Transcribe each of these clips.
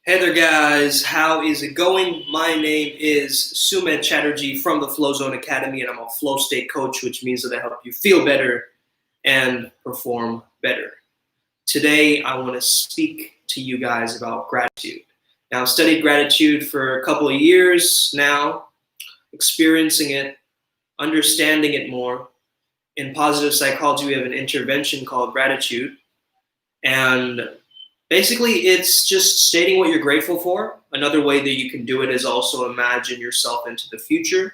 Hey there, guys. How is it going? My name is Sumit Chatterjee from the Flow Zone Academy, and I'm a flow state coach, which means that I help you feel better and perform better. Today, I want to speak to you guys about gratitude. Now, I've studied gratitude for a couple of years now, experiencing it, understanding it more. In positive psychology, we have an intervention called gratitude, and basically, it's just stating what you're grateful for. Another way that you can do it is also imagine yourself into the future.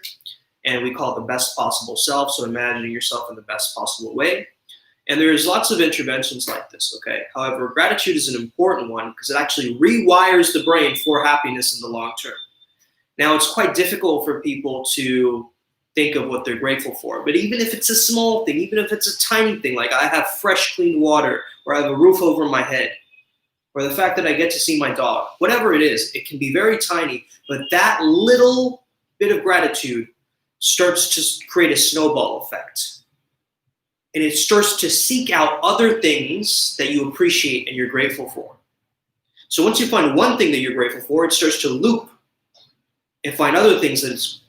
And we call it the best possible self. So imagining yourself in the best possible way. And there's lots of interventions like this, okay? However, gratitude is an important one because it actually rewires the brain for happiness in the long term. Now, it's quite difficult for people to think of what they're grateful for. But even if it's a small thing, even if it's a tiny thing, like I have fresh, clean water, or I have a roof over my head, or the fact that I get to see my dog, whatever it is, it can be very tiny, but that little bit of gratitude starts to create a snowball effect. And it starts to seek out other things that you appreciate and you're grateful for. So once you find one thing that you're grateful for, it starts to loop and find other things that it's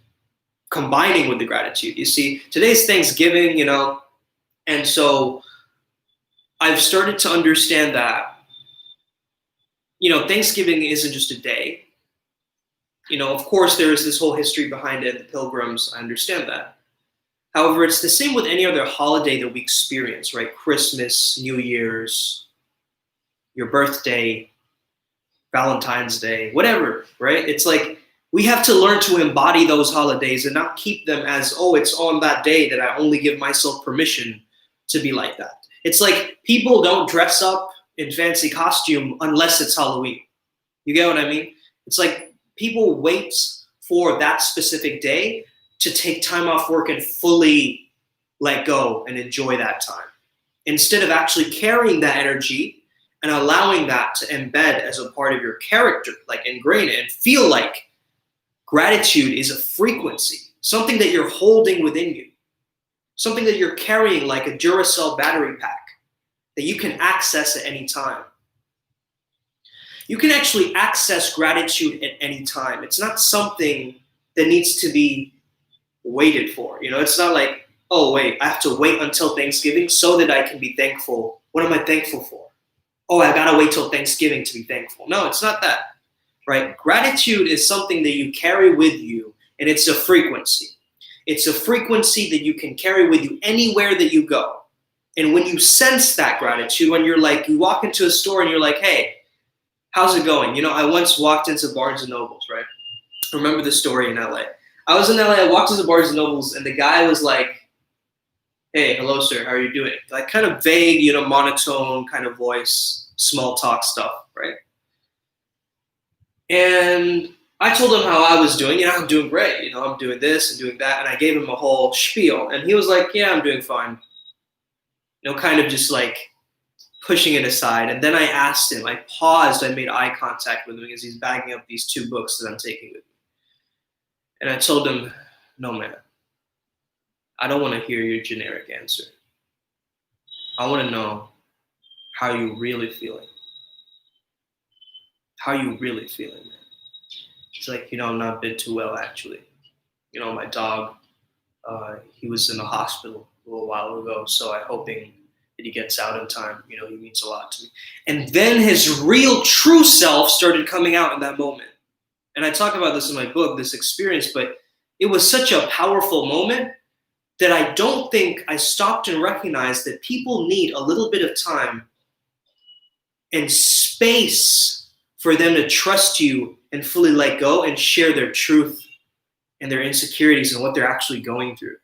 combining with the gratitude. You see, today's Thanksgiving, and so I've started to understand that Thanksgiving isn't just a day. Of course, there is this whole history behind it, the pilgrims, I understand that. However, it's the same with any other holiday that we experience, right? Christmas, New Year's, your birthday, Valentine's Day, whatever, right? It's like we have to learn to embody those holidays and not keep them as, oh, it's on that day that I only give myself permission to be like that. It's like people don't dress up in fancy costume unless it's Halloween. You get what I mean? It's like people wait for that specific day to take time off work and fully let go and enjoy that time, instead of actually carrying that energy and allowing that to embed as a part of your character, like ingrain it and feel like gratitude is a frequency, something that you're holding within you, something that you're carrying like a Duracell battery pack that you can access at any time. You can actually access gratitude at any time. It's not something that needs to be waited for. It's not like, oh, wait, I have to wait until Thanksgiving so that I can be thankful. What am I thankful for? Oh, I gotta wait till Thanksgiving to be thankful. No, it's not that, right? Gratitude is something that you carry with you, and it's a frequency. It's a frequency that you can carry with you anywhere that you go. And when you sense that gratitude, when you walk into a store and you're like, hey, how's it going? I once walked into Barnes and Nobles, right? I remember the story in LA. I was in LA, I walked into Barnes and Nobles, and the guy was like, hey, hello, sir, how are you doing? Like kind of vague, monotone kind of voice, small talk stuff, right? And I told him how I was doing. I'm doing great. I'm doing this and doing that. And I gave him a whole spiel. And he was like, yeah, I'm doing fine. Kind of just like pushing it aside. And then I asked him, I paused, I made eye contact with him as he's bagging up these 2 books that I'm taking with me. And I told him, no, man, I don't want to hear your generic answer. I want to know how you really feeling. How you really feeling, man? He's like, I'm not a bit too well, actually. My dog, he was in the hospital a little while ago, so I'm hoping that he gets out in time. He means a lot to me. And then his real true self started coming out in that moment. And I talk about this in my book, this experience, but it was such a powerful moment that I don't think I stopped and recognized that people need a little bit of time and space for them to trust you and fully let go and share their truth and their insecurities and what they're actually going through.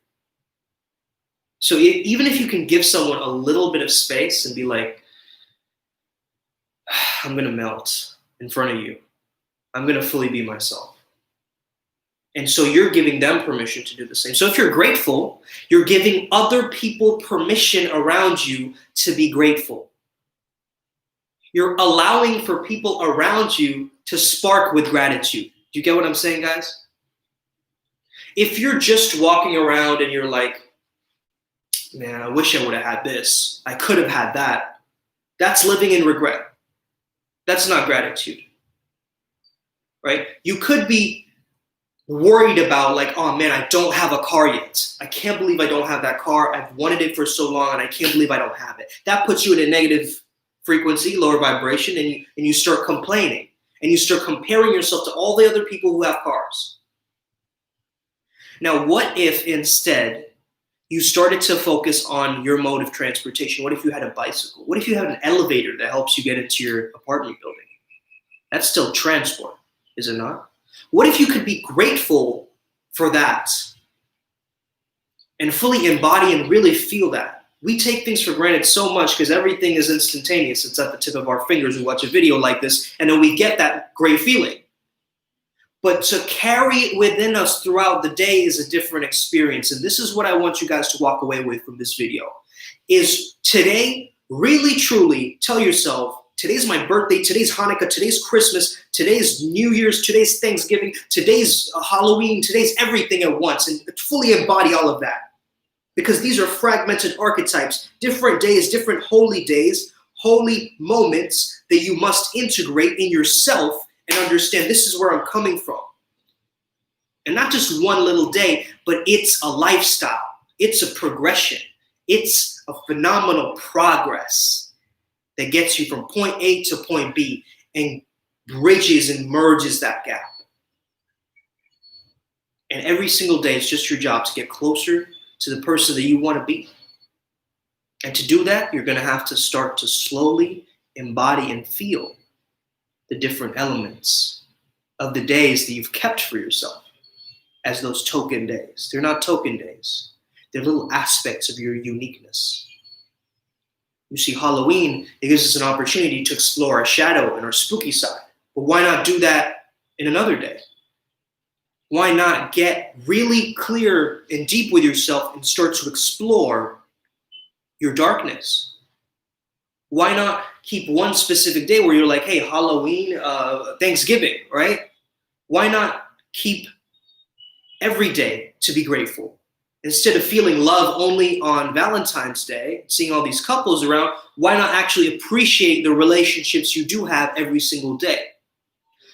So even if you can give someone a little bit of space and be like, I'm going to melt in front of you. I'm going to fully be myself. And so you're giving them permission to do the same. So if you're grateful, you're giving other people permission around you to be grateful. You're allowing for people around you to spark with gratitude. Do you get what I'm saying, guys? If you're just walking around and you're like, man, I wish I would have had this. I could have had that. That's living in regret. That's not gratitude. right? You could be worried about like, oh man, I don't have a car yet. I can't believe I don't have that car. I've wanted it for so long and I can't believe I don't have it. That puts you in a negative frequency, lower vibration, and you start complaining and you start comparing yourself to all the other people who have cars. Now, what if instead you started to focus on your mode of transportation? What if you had a bicycle? What if you had an elevator that helps you get into your apartment building? That's still transport, is it not? What if you could be grateful for that and fully embody and really feel that? We take things for granted so much because everything is instantaneous. It's at the tip of our fingers. We watch a video like this and then we get that great feeling. But to carry it within us throughout the day is a different experience. And this is what I want you guys to walk away with from this video. Is today, really truly tell yourself, today's my birthday, today's Hanukkah, today's Christmas, today's New Year's, today's Thanksgiving, today's Halloween, today's everything at once, and fully embody all of that. Because these are fragmented archetypes, different days, different holy days, holy moments that you must integrate in yourself and understand this is where I'm coming from. And not just one little day, but it's a lifestyle. It's a progression. It's a phenomenal progress that gets you from point A to point B and bridges and merges that gap. And every single day, it's just your job to get closer to the person that you want to be. And to do that, you're going to have to start to slowly embody and feel the different elements of the days that you've kept for yourself as those token days. They're not token days. They're little aspects of your uniqueness. You see, Halloween, it gives us an opportunity to explore our shadow and our spooky side. But why not do that in another day? Why not get really clear and deep with yourself and start to explore your darkness? Why not keep one specific day where you're like, hey, Halloween, Thanksgiving, right? Why not keep every day to be grateful? Instead of feeling love only on Valentine's Day, seeing all these couples around, why not actually appreciate the relationships you do have every single day?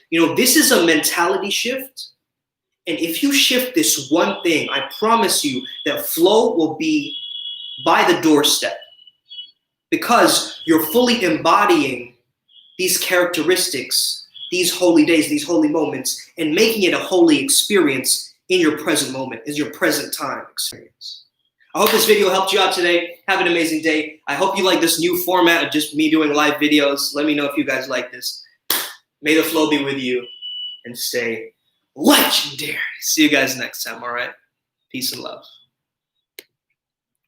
You know, this is a mentality shift. And if you shift this one thing, I promise you that flow will be by the doorstep. Because you're fully embodying these characteristics, these holy days, these holy moments, and making it a holy experience in your present moment, is your present time experience. I hope this video helped you out today. Have an amazing day. I hope you like this new format of just me doing live videos. Let me know if you guys like this. May the flow be with you and stay legendary. See you guys next time, all right? Peace and love.